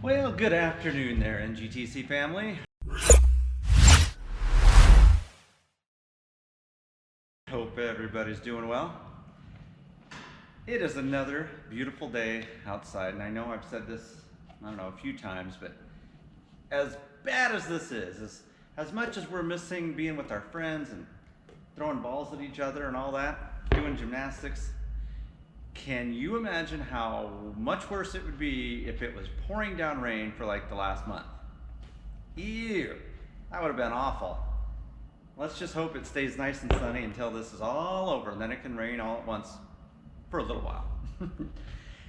Well, good afternoon there, NGTC family. Hope everybody's doing well. It is another beautiful day outside, and I know I've said this, I don't know, a few times, but as bad as this is, as much as we're missing being with our friends and throwing balls at each other and all that, doing gymnastics, can you imagine how much worse it would be if it was pouring down rain for like the last month? Ew, that would have been awful. Let's just hope it stays nice and sunny until this is all over, and then it can rain all at once for a little while.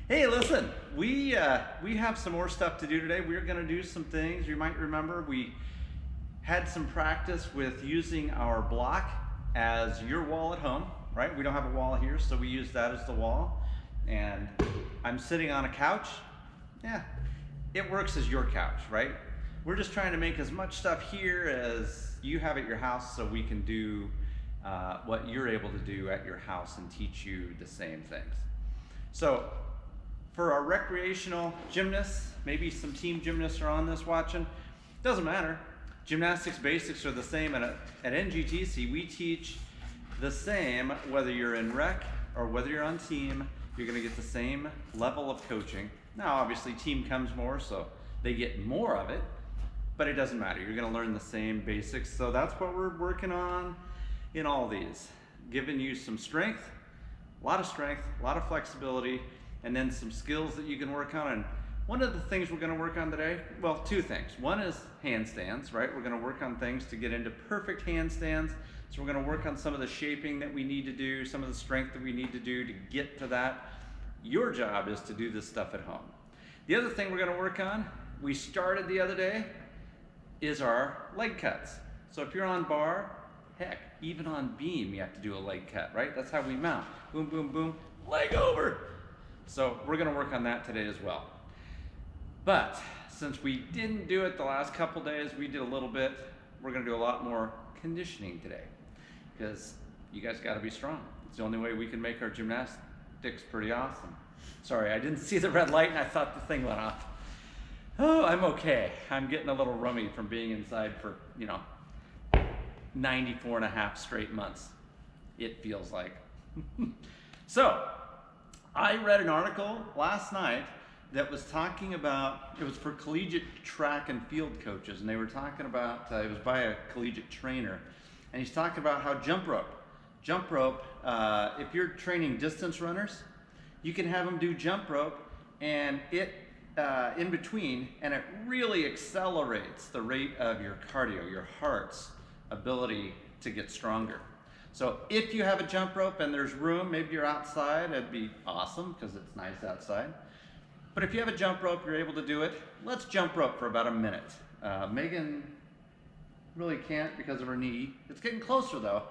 Hey, listen, we have some more stuff to do today. We're gonna do some things. You might remember we had some practice with using our block as your wall at home, right? We don't have a wall here, so we use that as the wall. And I'm sitting on a couch. Yeah, it works as your couch, right? We're just trying to make as much stuff here as you have at your house so we can do what you're able to do at your house and teach you the same things. So for our recreational gymnasts, maybe some team gymnasts are on this watching, doesn't matter. Gymnastics basics are the same, and at NGTC we teach the same whether you're in rec or whether you're on team. You're gonna get the same level of coaching. Now obviously team comes more, so they get more of it, but it doesn't matter. You're gonna learn the same basics. So that's what we're working on in all these. Giving you some strength, a lot of flexibility, and then some skills that you can work on. And one of the things we're gonna work on today, well, two things. One is handstands, right? We're gonna work on things to get into perfect handstands. So we're gonna work on some of the shaping that we need to do, some of the strength that we need to do to get to that. Your job is to do this stuff at home. The other thing we're gonna work on, we started the other day, is our leg cuts. So if you're on bar, heck, even on beam, you have to do a leg cut, right? That's how we mount. Boom, boom, boom, leg over. So we're gonna work on that today as well. But since we didn't do it the last couple days, we did a little bit, we're gonna do a lot more conditioning today because you guys gotta be strong. It's the only way we can make our gymnastics pretty awesome. Sorry, I didn't see the red light and I thought the thing went off. Oh, I'm okay. I'm getting a little rummy from being inside for, 94 and a half straight months, it feels like. So, I read an article last night that was talking about, it was for collegiate track and field coaches, and they were talking about, it was by a collegiate trainer, and he's talking about how jump rope, if you're training distance runners, you can have them do jump rope, and it, in between, and it really accelerates the rate of your cardio, your heart's ability to get stronger. So if you have a jump rope and there's room, maybe you're outside, it'd be awesome because it's nice outside. But if you have a jump rope, you're able to do it. Let's jump rope for about a minute. Megan really can't because of her knee. It's getting closer though.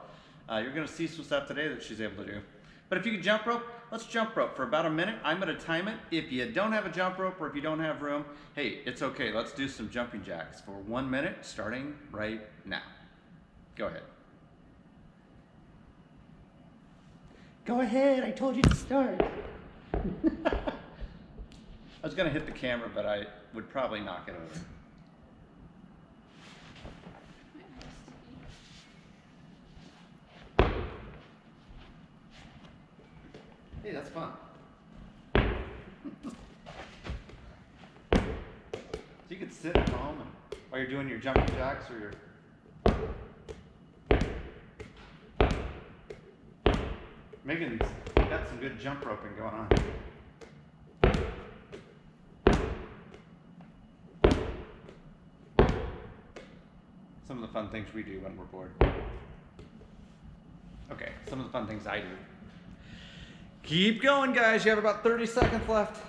You're gonna see some stuff today that she's able to do. But if you can jump rope, let's jump rope for about a minute. I'm gonna time it. If you don't have a jump rope or if you don't have room, hey, it's okay. Let's do some jumping jacks for 1 minute, starting right now. Go ahead. Go ahead, I told you to start. I was gonna hit the camera, but I would probably knock it over. Hey, that's fun. So you could sit at home and, while you're doing your jumping jacks or your... Megan's got some good jump roping going on. Some of the fun things we do when we're bored. Okay, some of the fun things I do. Keep going, guys. You have about 30 seconds left.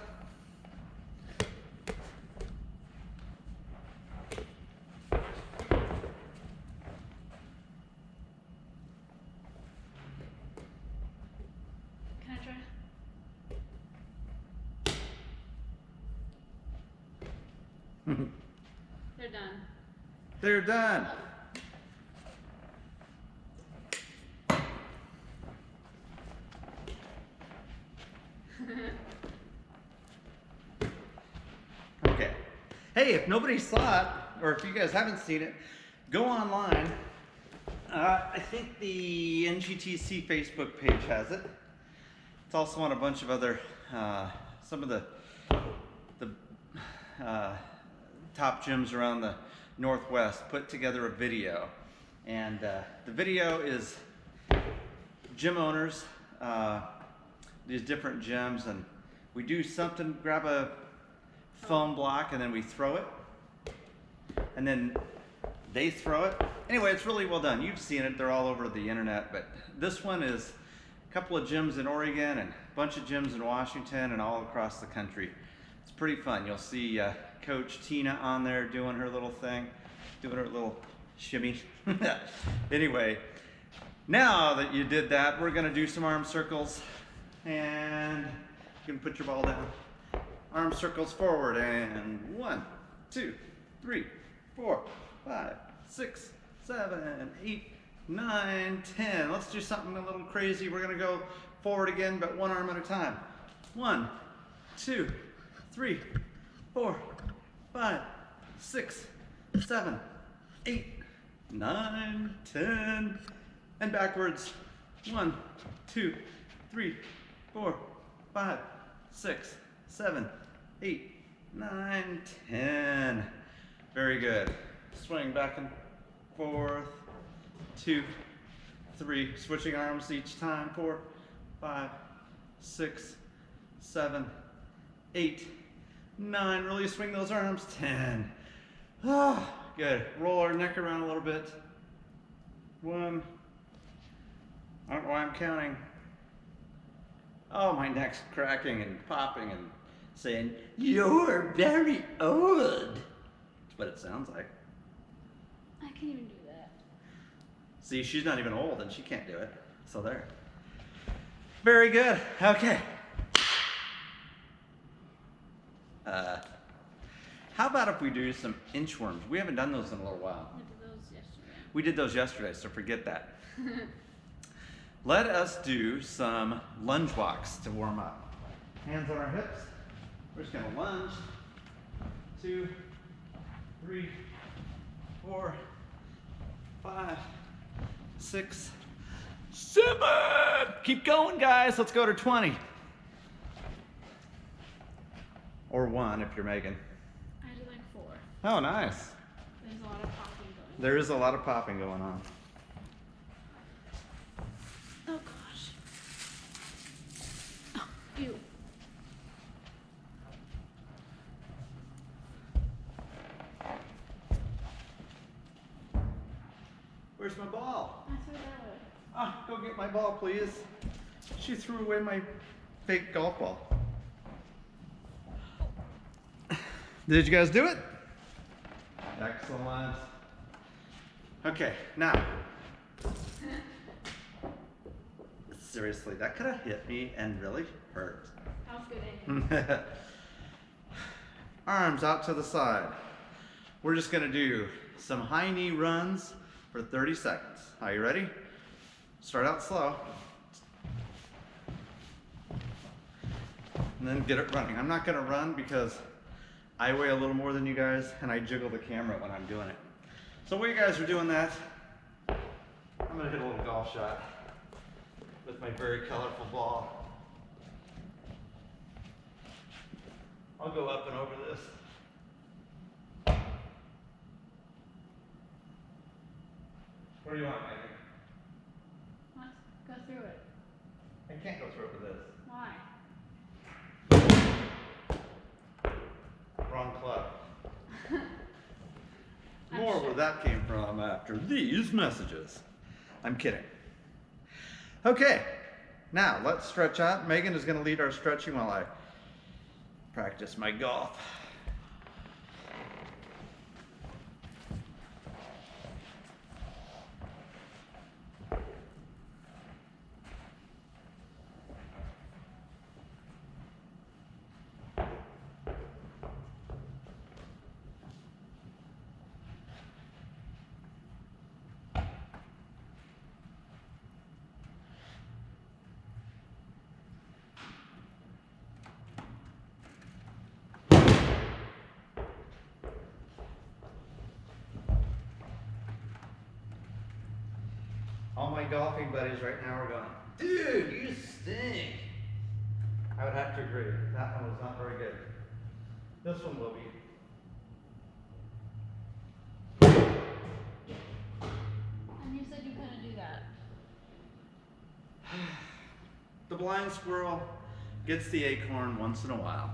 Can I try? They're done. They're done. Okay, Hey, if nobody saw it, or if you guys haven't seen it, go online. I think the NGTC Facebook page has it. It's also on a bunch of other, some of the top gyms around the Northwest put together a video. And the video is gym owners, these different gyms, and we do something, grab a foam block and then we throw it. And then they throw it. Anyway, it's really well done. You've seen it, they're all over the internet, but this one is a couple of gyms in Oregon and a bunch of gyms in Washington and all across the country. It's pretty fun. You'll see Coach Tina on there doing her little thing, doing her little shimmy. Anyway, now that you did that, we're gonna do some arm circles, and you can put your ball down. Arm circles forward, and 1, 2, 3, 4, 5, 6, 7, 8, 9, 10. Let's do something a little crazy. We're gonna go forward again, but one arm at a time. 1, 2, 3, 4, 5, 6, 7, 8, 9, 10, and backwards. 1, 2, 3, 4, 5, 6, 7, 8, 9, 10. Very good. Swing back and forth. 2, 3. Switching arms each time. 4, 5, 6, 7, 8, 9. Really swing those arms. 10. Ah, good. Roll our neck around a little bit. 1. I don't know why I'm counting. Oh, my neck's cracking and popping and saying, "You're very old." That's what it sounds like. I can't even do that. See, she's not even old and she can't do it. So there. Very good. Okay. How about if we do some inchworms? We haven't done those in a little while. We did those yesterday. We did those yesterday, so forget that. Let us do some lunge walks to warm up. Hands on our hips. We're just gonna lunge. 2, 3, 4, 5, 6, 7. Keep going, guys. Let's go to 20. Or 1 if you're Megan. I did like 4. Oh, nice. There's a lot of popping going on. There is a lot of popping going on. Oh gosh. Oh, ew. Where's my ball? I threw that away. Ah, go get my ball, please. She threw away my fake golf ball. Did you guys do it? Excellent. Okay, now. Seriously, that could have hit me and really hurt. That was good aim. Arms out to the side. We're just gonna do some high knee runs for 30 seconds. Are you ready? Start out slow. And then get it running. I'm not gonna run because I weigh a little more than you guys and I jiggle the camera when I'm doing it. So while you guys are doing that, I'm gonna hit a little golf shot with my very colorful ball. I'll go up and over this. Where do you want, Megan? Let's go through it. I can't go through it with this. Why? Wrong club. More where that came from after these messages. I'm kidding. Okay, now let's stretch out. Megan is going to lead our stretching while I practice my golf. All my golfing buddies right now are going, dude, you stink. I would have to agree. That one was not very good. This one will be. And you said you couldn't do that. The blind squirrel gets the acorn once in a while.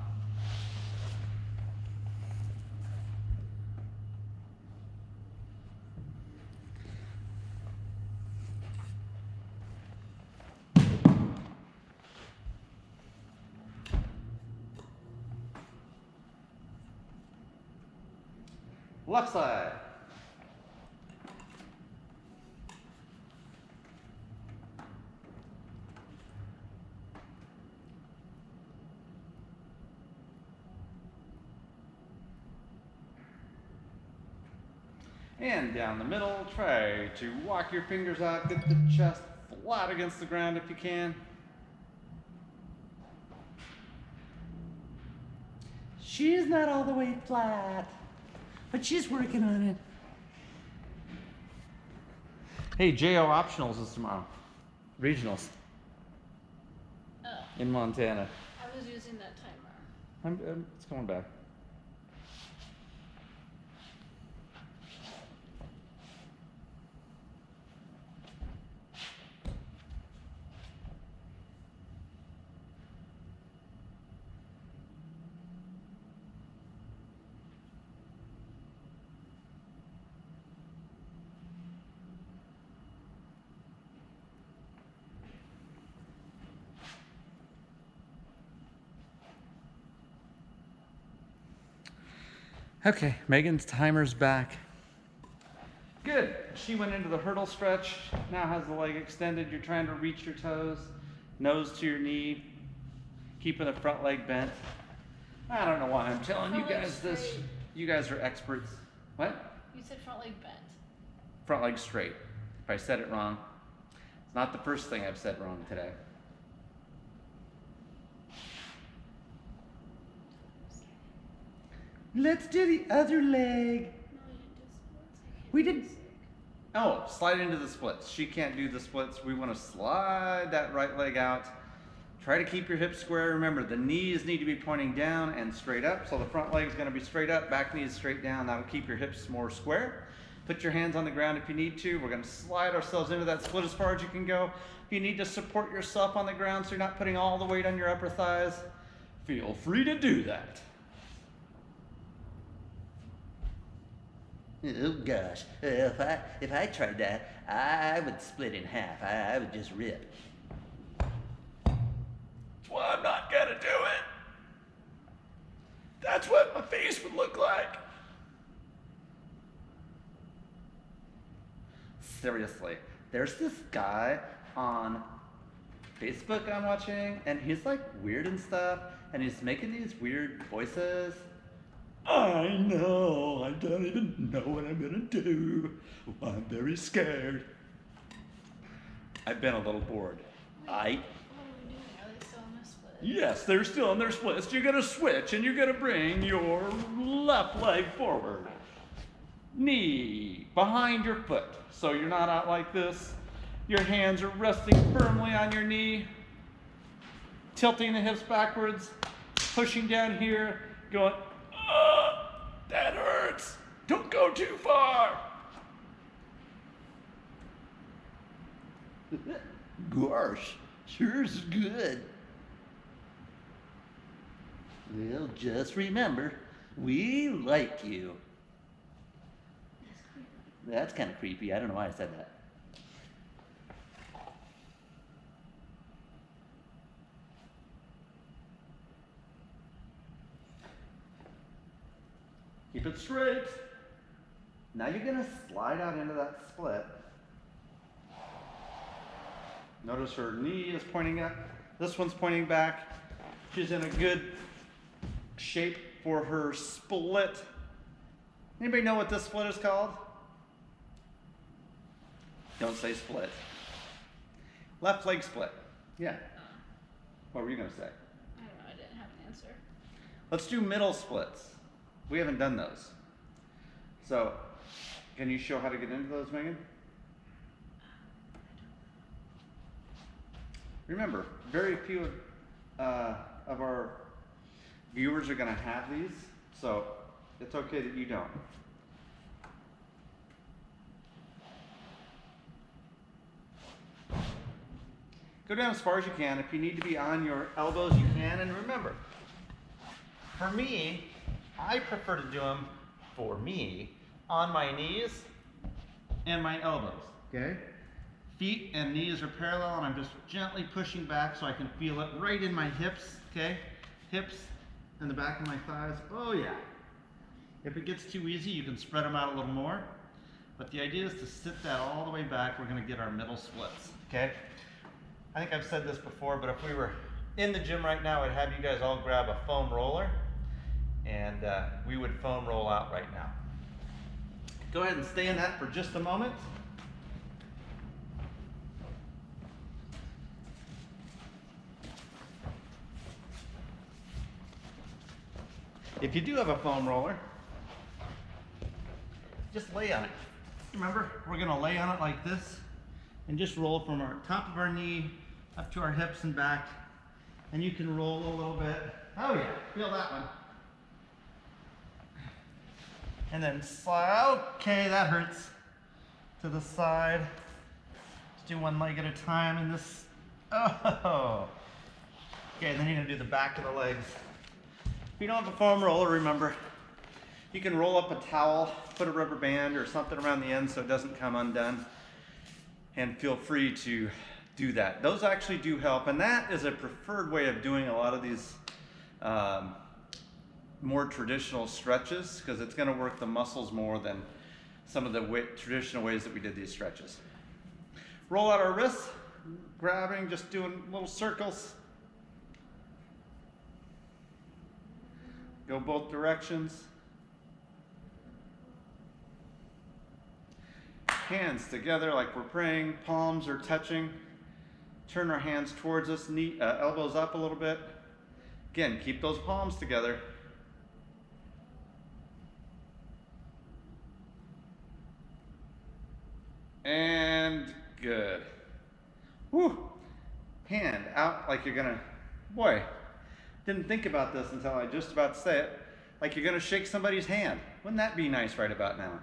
Left side. And down the middle, try to walk your fingers out, get the chest flat against the ground if you can. She's not all the way flat, but she's working on it. Hey, JO Optionals is tomorrow. Regionals Oh, in Montana. I was using that timer. It's going back. Okay, Megan's timer's back. Good. She went into the hurdle stretch, now has the leg extended. You're trying to reach your toes, nose to your knee, keeping the front leg bent. I don't know why I'm telling you Front leg guys this. straight. You guys are experts. What? You said front leg bent. Front leg straight. If I said it wrong, it's not the first thing I've said wrong today. Let's do the other leg. No, you didn't do splits. We did. Oh, slide into the splits. She can't do the splits. We want to slide that right leg out. Try to keep your hips square. Remember, the knees need to be pointing down and straight up. So the front leg is going to be straight up, back knee is straight down. That'll keep your hips more square. Put your hands on the ground if you need to. We're going to slide ourselves into that split as far as you can go. If you need to support yourself on the ground so you're not putting all the weight on your upper thighs, feel free to do that. Oh gosh, if I tried that, I would split in half. I would just rip. That's why I'm not gonna do it. That's what my face would look like. Seriously, there's this guy on Facebook I'm watching, and he's like weird and stuff, and he's making these weird voices. I know, I don't even know what I'm gonna do. I'm very scared. I've been a little bored. What are we doing? Are they still in the split? Yes, they're still in their splits. You're gonna switch and you're gonna bring your left leg forward. Knee behind your foot. So you're not out like this. Your hands are resting firmly on your knee. Tilting the hips backwards. Pushing down here. Going, that hurts. Don't go too far. Gosh, sure is good. Well, just remember, we like you. That's kind of creepy. I don't know why I said that. Keep it straight. Now you're gonna slide out into that split. Notice her knee is pointing up. This one's pointing back. She's in a good shape for her split. Anybody know what this split is called? Don't say split. Left leg split. Yeah. What were you gonna say? I don't know. I didn't have an answer. Let's do middle splits. We haven't done those. So, can you show how to get into those, Megan? I Remember, very few of our viewers are going to have these, so it's okay that you don't. Go down as far as you can. If you need to be on your elbows, you can. And remember, for me, I prefer to do them, for me, on my knees and my elbows, okay? Feet and knees are parallel, and I'm just gently pushing back so I can feel it right in my hips, okay? Hips and the back of my thighs. Oh yeah. If it gets too easy, you can spread them out a little more. But the idea is to sit that all the way back. We're gonna get our middle splits, okay? I think I've said this before, but if we were in the gym right now, I'd have you guys all grab a foam roller, and we would foam roll out right now. Go ahead and stay in that for just a moment. If you do have a foam roller, just lay on it. Remember, we're gonna lay on it like this and just roll from our top of our knee up to our hips and back. And you can roll a little bit. Oh yeah, feel that one. And then slide, okay, that hurts. To the side. Let's do one leg at a time in this, oh. Okay, then you're gonna do the back of the legs. If you don't have a foam roller, remember, you can roll up a towel, put a rubber band or something around the end so it doesn't come undone. And feel free to do that. Those actually do help, and that is a preferred way of doing a lot of these more traditional stretches, because it's going to work the muscles more than some of the traditional ways that we did these stretches. Roll out our wrists, grabbing, just doing little circles. Go both directions. Hands together like we're praying, palms are touching. Turn our hands towards us, elbows up a little bit. Again, keep those palms together. And good. Whew. Hand out like you're gonna, boy, didn't think about this until I just about to say it, like you're gonna shake somebody's hand. Wouldn't that be nice right about now?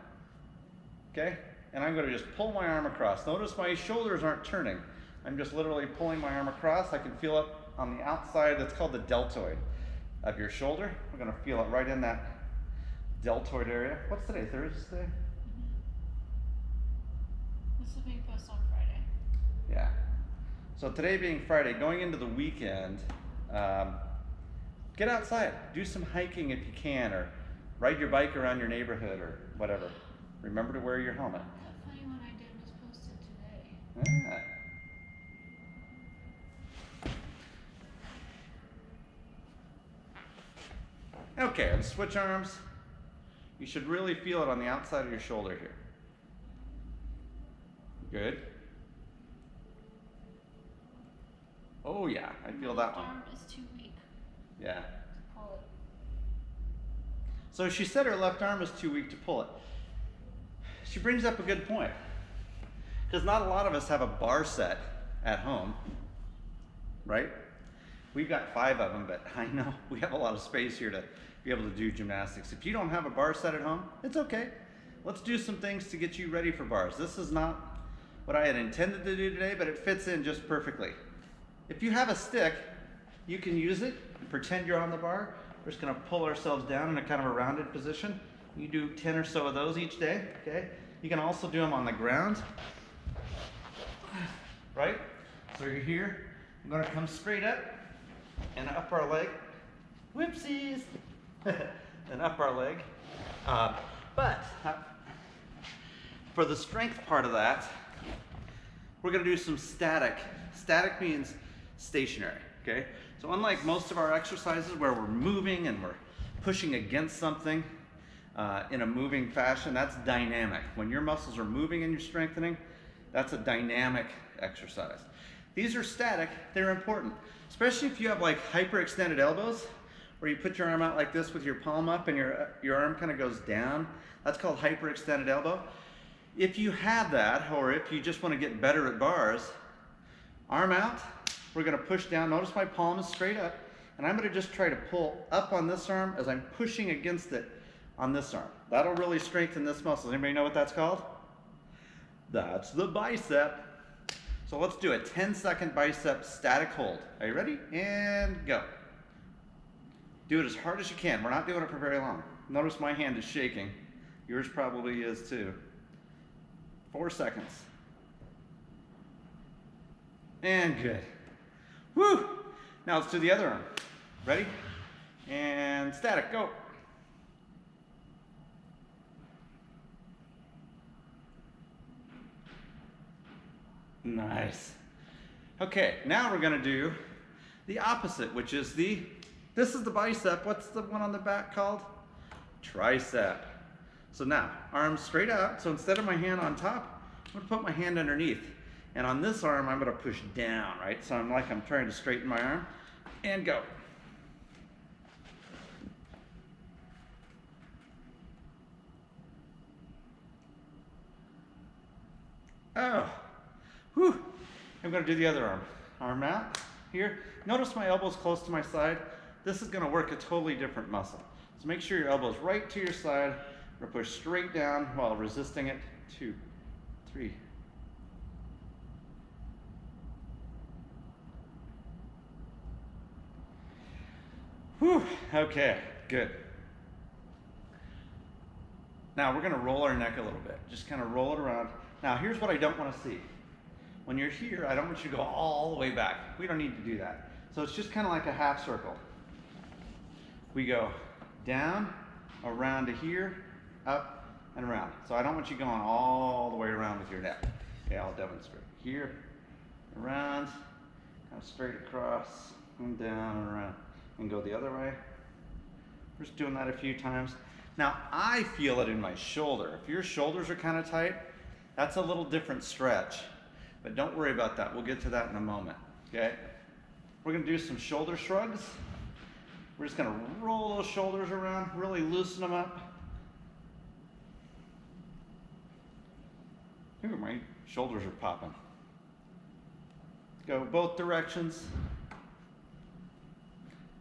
Okay? And I'm gonna just pull my arm across. Notice my shoulders aren't turning. I'm just literally pulling my arm across. I can feel it on the outside. That's called the deltoid of your shoulder. We're gonna feel it right in that deltoid area. What's today, Thursday? This will be posted on Friday. Yeah. So today being Friday, going into the weekend, get outside. Do some hiking if you can, or ride your bike around your neighborhood or whatever. Remember to wear your helmet. That funny one I did was posted today. Yeah. Okay, and switch arms. You should really feel it on the outside of your shoulder here. Good. Oh yeah, I feel that one. My arm is too weak Yeah. to pull it. So she said her left arm is too weak to pull it. She brings up a good point. Because not a lot of us have a bar set at home, right? We've got 5 of them, but I know we have a lot of space here to be able to do gymnastics. If you don't have a bar set at home, it's okay. Let's do some things to get you ready for bars. This is not what I had intended to do today, but it fits in just perfectly. If you have a stick, you can use it and pretend you're on the bar. We're just gonna pull ourselves down in a kind of a rounded position. You do 10 or so of those each day, okay? You can also do them on the ground, right? So you're here, I'm gonna come straight up and up our leg. Whoopsies! And up our leg. But for the strength part of that, we're gonna do some static. Static means stationary, okay? So unlike most of our exercises where we're moving and we're pushing against something in a moving fashion, that's dynamic. When your muscles are moving and you're strengthening, that's a dynamic exercise. These are static, they're important, especially if you have like hyperextended elbows, where you put your arm out like this with your palm up and your arm kind of goes down. That's called hyperextended elbow. If you have that, or if you just want to get better at bars, arm out, We're gonna push down. Notice my palm is straight up, and I'm gonna just try to pull up on this arm as I'm pushing against it on this arm. That'll really strengthen this muscle. Anybody know what that's called? That's the bicep. So let's do a 10-second bicep static hold. Are you ready? And go. Do it as hard as you can. We're not doing it for very long. Notice my hand is shaking. Yours probably is too. 4 seconds. And good. Woo! Now let's do the other arm. Ready? And static, go. Nice. Okay, now we're gonna do the opposite, which is this is the bicep. What's the one on the back called? Tricep. So now, arms straight out. So instead of my hand on top, I'm gonna put my hand underneath. And on this arm, I'm gonna push down, right? So I'm trying to straighten my arm. And go. Oh. Whew. I'm gonna do the other arm. Arm out, here. Notice my elbow's close to my side. This is gonna work a totally different muscle. So make sure your elbow's right to your side. We're gonna push straight down while resisting it. 2, 3. Whew, okay, good. Now we're gonna roll our neck a little bit. Just kind of roll it around. Now here's what I don't wanna see. When you're here, I don't want you to go all the way back. We don't need to do that. So it's just kind of like a half circle. We go down, around to here, up, and around. So I don't want you going all the way around with your neck. Okay, I'll demonstrate. Here, around, kind of straight across, and down and around. And go the other way. We're just doing that a few times. Now, I feel it in my shoulder. If your shoulders are kind of tight, that's a little different stretch. But don't worry about that. We'll get to that in a moment, okay? We're gonna do some shoulder shrugs. We're just gonna roll those shoulders around, really loosen them up. Ooh, my shoulders are popping. Go both directions.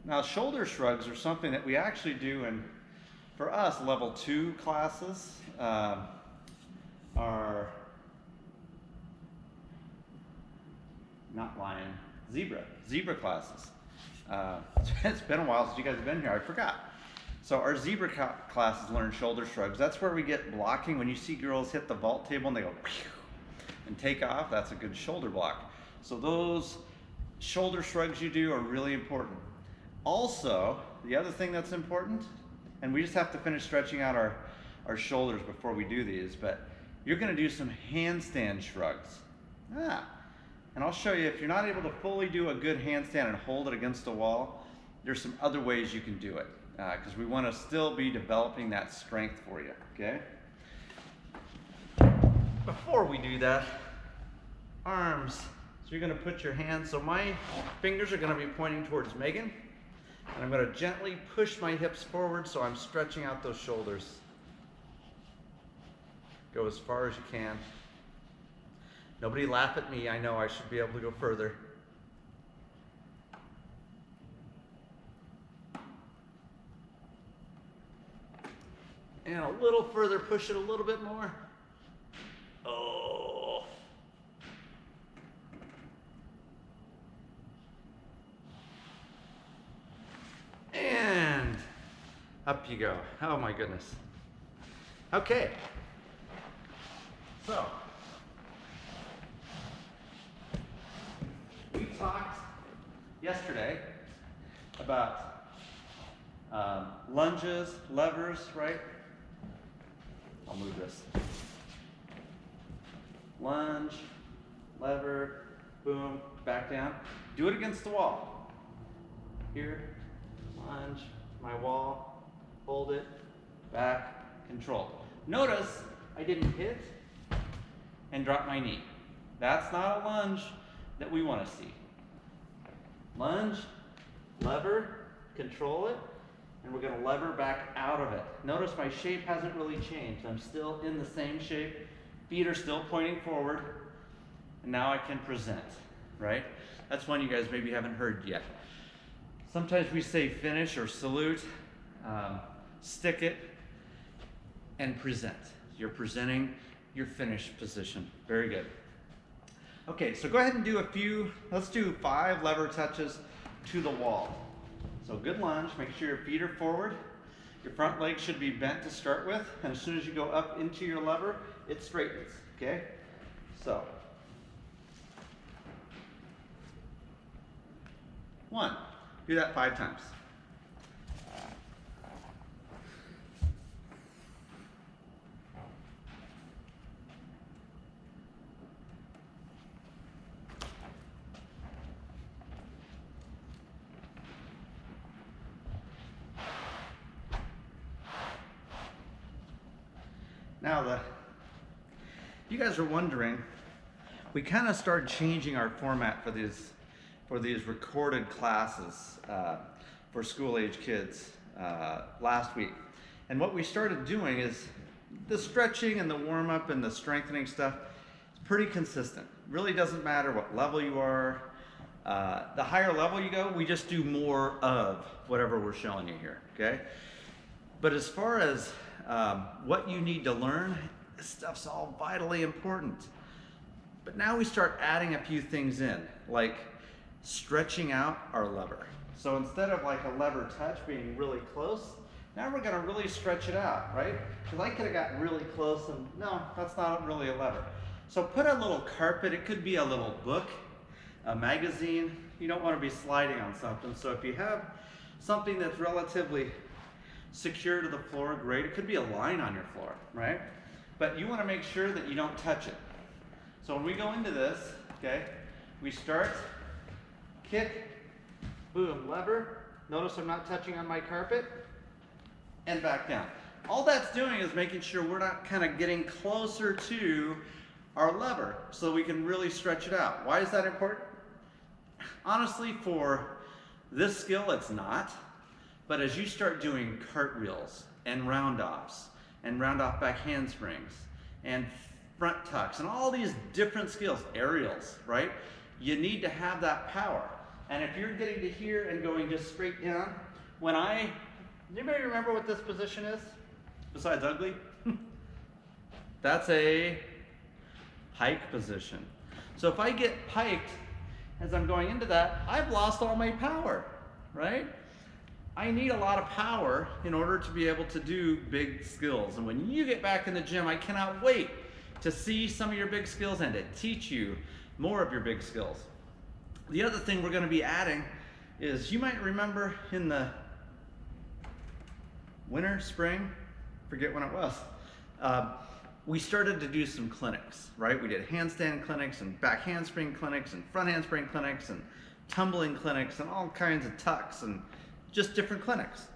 Now, shoulder shrugs are something that we actually do in, for us, level 2 classes are not lion, zebra classes. It's been a while since you guys have been here, I forgot. So our zebra classes learn shoulder shrugs. That's where we get blocking. When you see girls hit the vault table and they go and take off, that's a good shoulder block. So those shoulder shrugs you do are really important. Also, the other thing that's important, and we just have to finish stretching out our shoulders before we do these, but you're gonna do some handstand shrugs. And I'll show you, if you're not able to fully do a good handstand and hold it against the wall, there's some other ways you can do it, because we wanna still be developing that strength for you, okay? Before we do that, arms. So you're gonna put your hands, so my fingers are gonna be pointing towards Megan, and I'm gonna gently push my hips forward so I'm stretching out those shoulders. Go as far as you can. Nobody laugh at me, I know I should be able to go further. And a little further, push it a little bit more. Oh. And up you go. Oh my goodness. Okay. So, we talked yesterday about lunges, levers, right? I'll move this. Lunge, lever, boom, back down. Do it against the wall. Here, lunge, my wall, hold it, back, control. Notice I didn't hit and drop my knee. That's not a lunge that we want to see. Lunge, lever, control it, and we're going to lever back out of it. Notice my shape hasn't really changed. I'm still in the same shape. Feet are still pointing forward, and now I can present. right? That's one you guys maybe haven't heard yet. Sometimes we say finish or salute, stick it, and present. You're presenting your finished position. Very good. Okay, so go ahead and do let's do 5 lever touches to the wall. So good lunge, make sure your feet are forward. Your front leg should be bent to start with, and as soon as you go up into your lever, it straightens, okay? So, 1, do that 5 times. Now, you guys are wondering, we kind of started changing our format for these recorded classes for school-age kids last week. And what we started doing is the stretching and the warm-up and the strengthening stuff is pretty consistent. Really doesn't matter what level you are. The higher level you go, we just do more of whatever we're showing you here, okay? But as far as what you need to learn, this stuff's all vitally important. But now we start adding a few things in, like stretching out our lever. So instead of like a lever touch being really close, now we're gonna really stretch it out, right? Because I could have gotten really close and no, that's not really a lever. So put a little carpet, it could be a little book, a magazine. You don't want to be sliding on something. So if you have something that's relatively secure to the floor, great. It could be a line on your floor, right? But you want to make sure that you don't touch it. So when we go into this, okay, we start, kick, boom, lever. Notice I'm not touching on my carpet, and back down. All that's doing is making sure we're not kind of getting closer to our lever so we can really stretch it out. Why is that important? Honestly, for this skill, it's not. But as you start doing cartwheels and round-offs back handsprings and front tucks and all these different skills, aerials, right? You need to have that power. And if you're getting to here and going just straight down, anybody remember what this position is? Besides ugly? That's a pike position. So if I get piked as I'm going into that, I've lost all my power, right? I need a lot of power in order to be able to do big skills. And when you get back in the gym, I cannot wait to see some of your big skills and to teach you more of your big skills. The other thing we're going to be adding is, you might remember in the winter, spring, forget when it was, we started to do some clinics, right? We did handstand clinics and back handspring clinics and front handspring clinics and tumbling clinics and all kinds of tucks and just different clinics.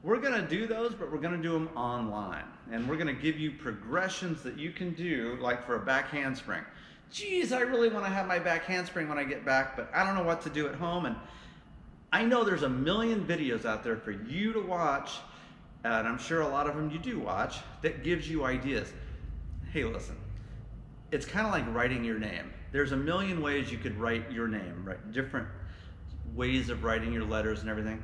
We're gonna do those, but we're gonna do them online. And we're gonna give you progressions that you can do, like for a back handspring. Geez, I really wanna have my back handspring when I get back, but I don't know what to do at home. And I know there's a million videos out there for you to watch, and I'm sure a lot of them you do watch, that gives you ideas. Hey, listen, it's kind of like writing your name. There's a million ways you could write your name, right? Different ways of writing your letters and everything.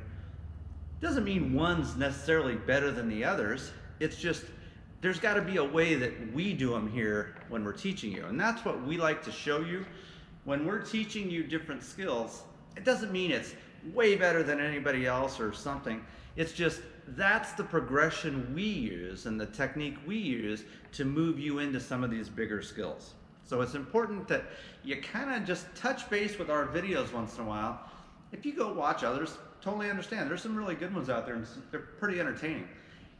Doesn't mean one's necessarily better than the others. It's just, there's got to be a way that we do them here when we're teaching you. And that's what we like to show you. When we're teaching you different skills, it doesn't mean it's way better than anybody else or something. It's just, that's the progression we use and the technique we use to move you into some of these bigger skills. So it's important that you kind of just touch base with our videos once in a while. If you go watch others, totally understand. There's some really good ones out there and they're pretty entertaining.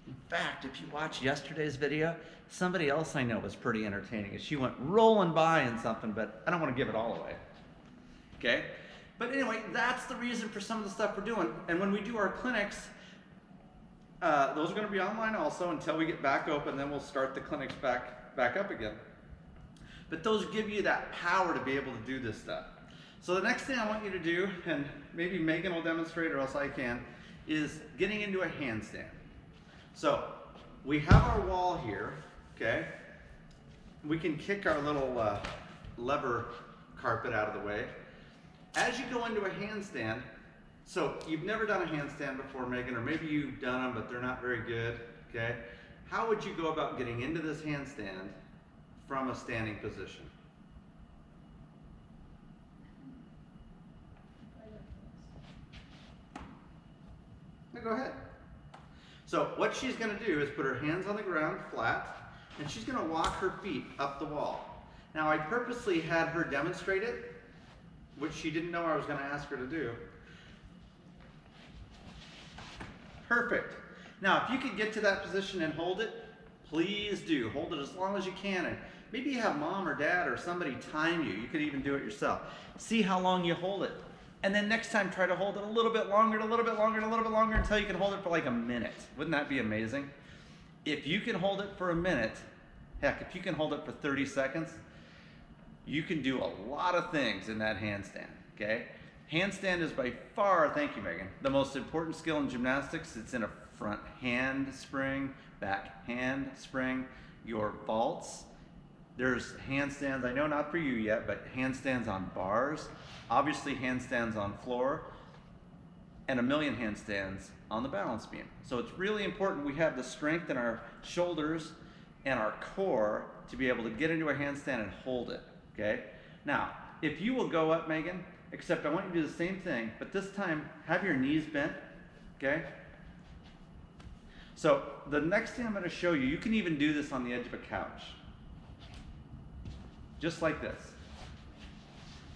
In fact, if you watch yesterday's video, somebody else I know was pretty entertaining. She went rolling by in something, but I don't want to give it all away. Okay? But anyway, that's the reason for some of the stuff we're doing. And when we do our clinics, those are going to be online also until we get back open, then we'll start the clinics back up again. But those give you that power to be able to do this stuff. So the next thing I want you to do, and maybe Megan will demonstrate or else I can, is getting into a handstand. So we have our wall here, okay? We can kick our little lever carpet out of the way. as you go into a handstand, so you've never done a handstand before, Megan, or maybe you've done them, but they're not very good, okay? How would you go about getting into this handstand from a standing position? Now go ahead. So what she's gonna do is put her hands on the ground flat, and she's gonna walk her feet up the wall. Now I purposely had her demonstrate it, which she didn't know I was gonna ask her to do. Perfect. Now if you could get to that position and hold it, please do. Hold it as long as you can. And maybe you have mom or dad or somebody time you. You could even do it yourself. See how long you hold it. And then next time try to hold it a little bit longer, and a little bit longer, and a little bit longer until you can hold it for like a minute. Wouldn't that be amazing? If you can hold it for a minute, heck, if you can hold it for 30 seconds, you can do a lot of things in that handstand, okay? Handstand is by far, thank you Megan, the most important skill in gymnastics. It's in a front hand spring, back hand spring, your vaults. There's handstands, I know not for you yet, but handstands on bars, obviously handstands on floor, and a million handstands on the balance beam. So it's really important we have the strength in our shoulders and our core to be able to get into a handstand and hold it, okay? Now, if you will go up, Megan, except I want you to do the same thing, but this time have your knees bent, okay? So the next thing I'm going to show you, you can even do this on the edge of a couch. Just like this.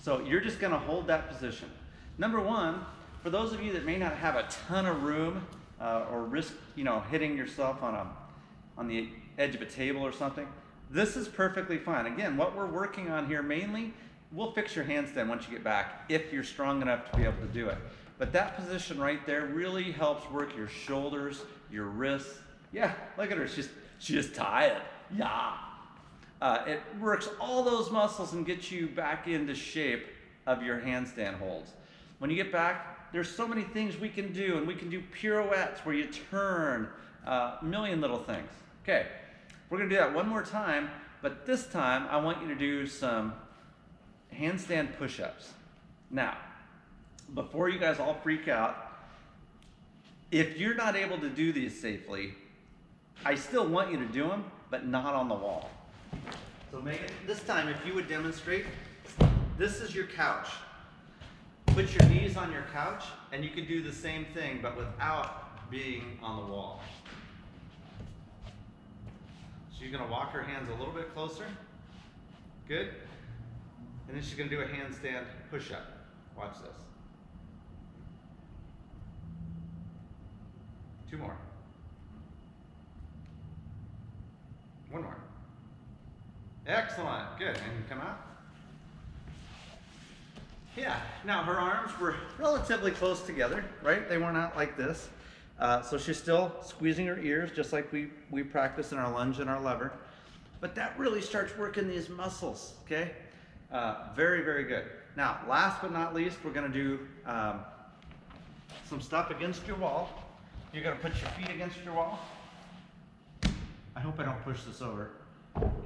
So you're just going to hold that position. Number one, for those of you that may not have a ton of room or risk, hitting yourself on the edge of a table or something, this is perfectly fine. Again, what we're working on here mainly, we'll fix your handstand once you get back if you're strong enough to be able to do it. But that position right there really helps work your shoulders, your wrists. Yeah, look at her, she's tired. Yeah. It works all those muscles and gets you back into shape of your handstand holds. When you get back, there's so many things we can do, and we can do pirouettes where you turn, a million little things. Okay, we're gonna do that one more time, but this time I want you to do some handstand push-ups. Now, before you guys all freak out, if you're not able to do these safely, I still want you to do them, but not on the wall. So Megan, this time if you would demonstrate, this is your couch. Put your knees on your couch and you can do the same thing but without being on the wall. So you're gonna walk her hands a little bit closer. Good. And then she's gonna do a handstand push-up. Watch this. 2 more. 1 more. Excellent, good, and come out. Yeah, now her arms were relatively close together, right? They weren't out like this. So she's still squeezing her ears just like we practice in our lunge and our lever. But that really starts working these muscles, okay? Very, very good. Now, last but not least, we're gonna do some stuff against your wall. You're gonna put your feet against your wall. I hope I don't push this over.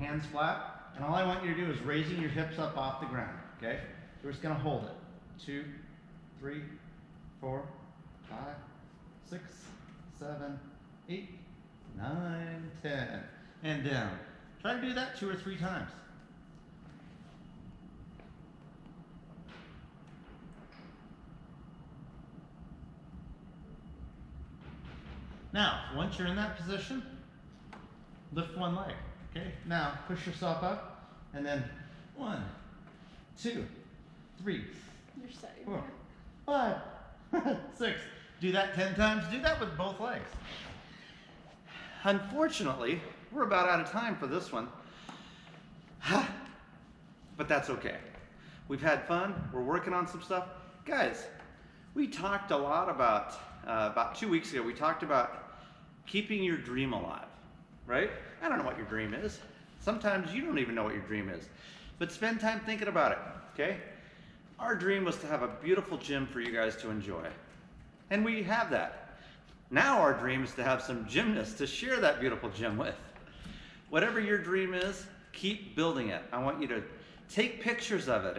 Hands flat, and all I want you to do is raising your hips up off the ground, okay? We're just gonna hold it. 2, 3, 4, 5, 6, 7, 8, 9, 10, and down. Try to do that 2 or 3 times. Now, once you're in that position, lift one leg, okay? Now, push yourself up, and then 1, 2, 3, You're setting 4, 5, 6. Do that 10 times. Do that with both legs. Unfortunately, we're about out of time for this one. But that's okay. We've had fun. We're working on some stuff. Guys, we talked a lot about 2 weeks ago, we talked about keeping your dream alive, right? I don't know what your dream is. Sometimes you don't even know what your dream is. But spend time thinking about it, okay? Our dream was to have a beautiful gym for you guys to enjoy. And we have that. Now our dream is to have some gymnasts to share that beautiful gym with. Whatever your dream is, keep building it. I want you to take pictures of it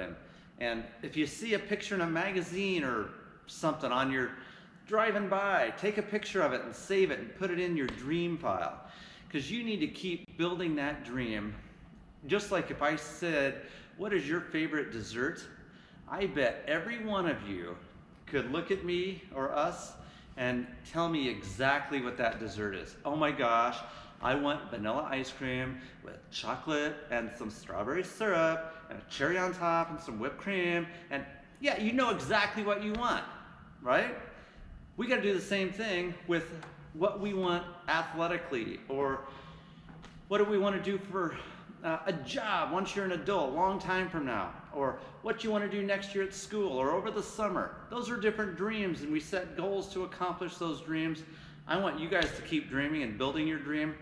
And if you see a picture in a magazine or something on your driving by, take a picture of it and save it and put it in your dream file. Because you need to keep building that dream. Just like if I said, what is your favorite dessert? I bet every one of you could look at me or us and tell me exactly what that dessert is. Oh my gosh, I want vanilla ice cream with chocolate and some strawberry syrup and a cherry on top and some whipped cream. And yeah, you know exactly what you want, right? We got to do the same thing with what we want athletically, or what do we want to do for a job once you're an adult, long time from now, or what you want to do next year at school or over the summer. Those are different dreams, and we set goals to accomplish those dreams. I want you guys to keep dreaming and building your dream.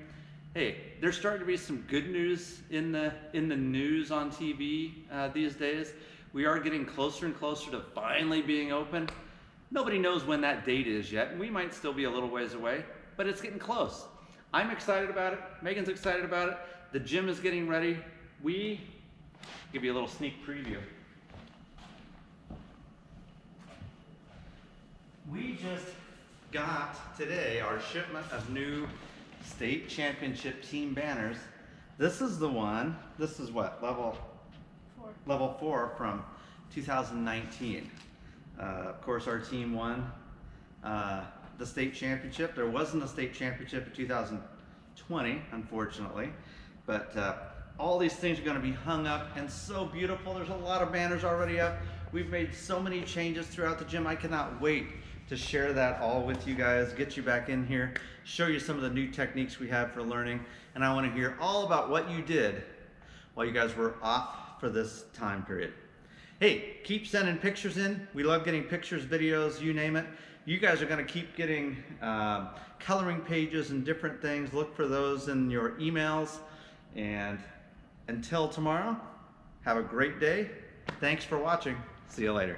Hey, there's starting to be some good news in the news on TV these days. We are getting closer and closer to finally being open. Nobody knows when that date is yet, and we might still be a little ways away, but it's getting close. I'm excited about it. Megan's excited about it. The gym is getting ready. Give you a little sneak preview. We just got today our shipment of new state championship team banners. This is the one. This is what? Level 4 from 2019. Of course, our team won the state championship. There wasn't a state championship in 2020, unfortunately, but all these things are going to be hung up and so beautiful. There's a lot of banners already up. We've made so many changes throughout the gym. I cannot wait to share that all with you guys, get you back in here, show you some of the new techniques we have for learning, and I want to hear all about what you did while you guys were off for this time period. Hey, keep sending pictures in. We love getting pictures, videos, you name it. You guys are going to keep getting coloring pages and different things. Look for those in your emails. And until tomorrow, have a great day. Thanks for watching. See you later.